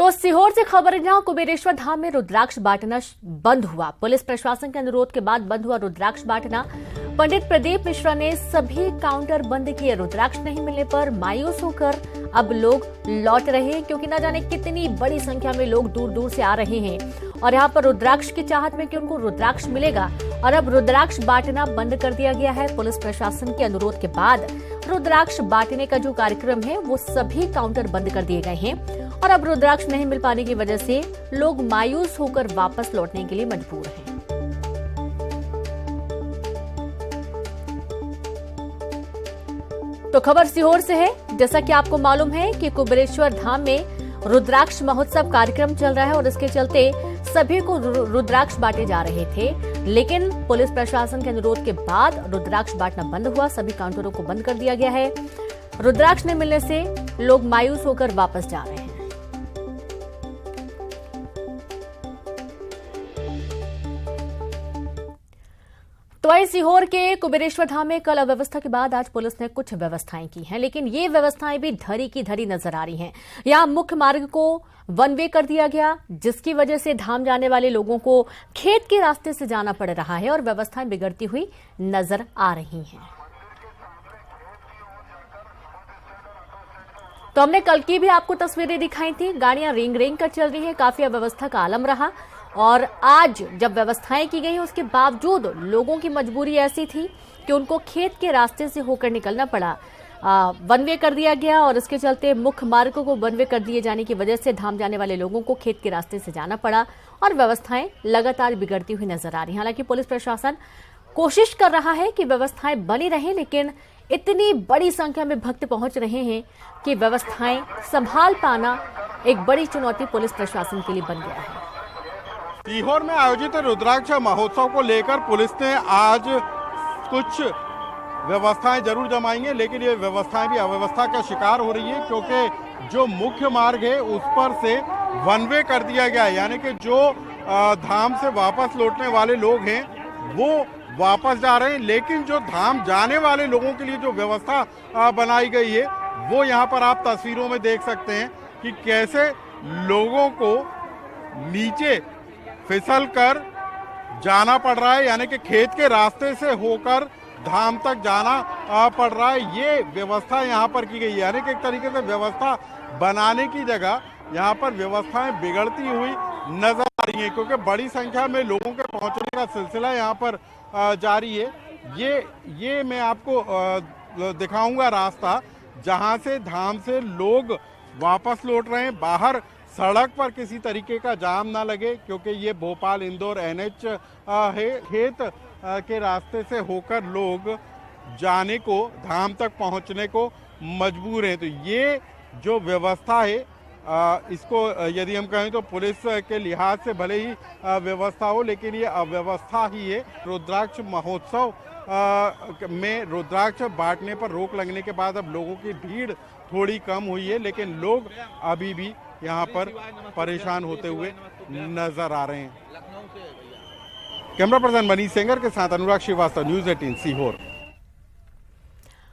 तो सीहोर से खबर जहां कुबेरेश्वर धाम में रुद्राक्ष बांटना बंद हुआ। पुलिस प्रशासन के अनुरोध के बाद बंद हुआ रुद्राक्ष बांटना। पंडित प्रदीप मिश्रा ने सभी काउंटर बंद किए। रुद्राक्ष नहीं मिलने पर मायूस होकर अब लोग लौट रहे हैं, क्योंकि न जाने कितनी बड़ी संख्या में लोग दूर दूर से आ रहे हैं और यहाँ पर रुद्राक्ष की चाहत में कि उनको रुद्राक्ष मिलेगा। और अब रुद्राक्ष बांटना बंद कर दिया गया है। पुलिस प्रशासन के अनुरोध के बाद रुद्राक्ष बांटने का जो कार्यक्रम है वो सभी काउंटर बंद कर दिए गए हैं और अब रुद्राक्ष नहीं मिल पाने की वजह से लोग मायूस होकर वापस लौटने के लिए मजबूर हैं। तो खबर सीहोर से है। जैसा कि आपको मालूम है कि कुबेरेश्वर धाम में रुद्राक्ष महोत्सव कार्यक्रम चल रहा है और इसके चलते सभी को रुद्राक्ष बांटे जा रहे थे, लेकिन पुलिस प्रशासन के अनुरोध के बाद रुद्राक्ष बांटना बंद हुआ। सभी काउंटरों को बंद कर दिया गया है। रुद्राक्ष नहीं मिलने से लोग मायूस होकर वापस जा रहे हैं। तो वहीं सीहोर के कुबेरेश्वर धाम में कल अव्यवस्था के बाद आज पुलिस ने कुछ व्यवस्थाएं की हैं, लेकिन ये व्यवस्थाएं भी धरी की धरी नजर आ रही हैं। यहां मुख्य मार्ग को वन वे कर दिया गया, जिसकी वजह से धाम जाने वाले लोगों को खेत के रास्ते से जाना पड़ रहा है और व्यवस्थाएं बिगड़ती हुई नजर आ रही हैं। तो हमने कल की भी आपको तस्वीरें दिखाई थी। गाड़ियां रेंग रेंग कर चल रही हैं, काफी अव्यवस्था का आलम रहा। और आज जब व्यवस्थाएं की गई उसके बावजूद लोगों की मजबूरी ऐसी थी कि उनको खेत के रास्ते से होकर निकलना पड़ा। वन वे कर दिया गया और इसके चलते मुख्य मार्ग को वन वे कर दिए जाने की वजह से धाम जाने वाले लोगों को खेत के रास्ते से जाना पड़ा और व्यवस्थाएं लगातार बिगड़ती हुई नजर आ रही हैं। हालांकि पुलिस प्रशासन कोशिश कर रहा है कि व्यवस्थाएं बनी रहें, लेकिन इतनी बड़ी संख्या में भक्त पहुंच रहे हैं कि व्यवस्थाएं संभाल पाना एक बड़ी चुनौती पुलिस प्रशासन के लिए बन गया है। सीहोर में आयोजित रुद्राक्ष महोत्सव को लेकर पुलिस ने आज कुछ व्यवस्थाएं जरूर जमाई हैं, लेकिन ये व्यवस्थाएं भी अव्यवस्था का शिकार हो रही है, क्योंकि जो मुख्य मार्ग है उस पर से वन वे कर दिया गया है। यानी कि जो धाम से वापस लौटने वाले लोग हैं वो वापस जा रहे हैं, लेकिन जो धाम जाने वाले लोगों के लिए जो व्यवस्था बनाई गई है वो यहाँ पर आप तस्वीरों में देख सकते हैं कि कैसे लोगों को नीचे फिसल कर जाना पड़ रहा है। यानी कि खेत के रास्ते से होकर धाम तक जाना पड़ रहा है। ये व्यवस्था यहाँ पर की गई है। यानी कि एक तरीके से व्यवस्था बनाने की जगह यहाँ पर व्यवस्थाएं बिगड़ती हुई नजर आ रही हैं, क्योंकि बड़ी संख्या में लोगों के पहुंचने का सिलसिला यहाँ पर जारी है। ये मैं आपको दिखाऊंगा रास्ता जहाँ से धाम से लोग वापस लौट रहे हैं। बाहर सड़क पर किसी तरीके का जाम ना लगे, क्योंकि ये भोपाल इंदौर NH है। खेत के रास्ते से होकर लोग जाने को, धाम तक पहुंचने को मजबूर हैं। तो ये जो व्यवस्था है इसको यदि हम कहें तो पुलिस के लिहाज से भले ही व्यवस्था हो, लेकिन ये अव्यवस्था ही है। रुद्राक्ष महोत्सव में रुद्राक्ष बांटने पर रोक लगने के बाद अब लोगों की भीड़ थोड़ी कम हुई है, लेकिन लोग अभी भी यहाँ पर परेशान होते हुए नजर आ रहे हैं। कैमरा पर्सन मनीष सेंगर के साथ अनुराग श्रीवास्तव, न्यूज़ 18 सीहोर।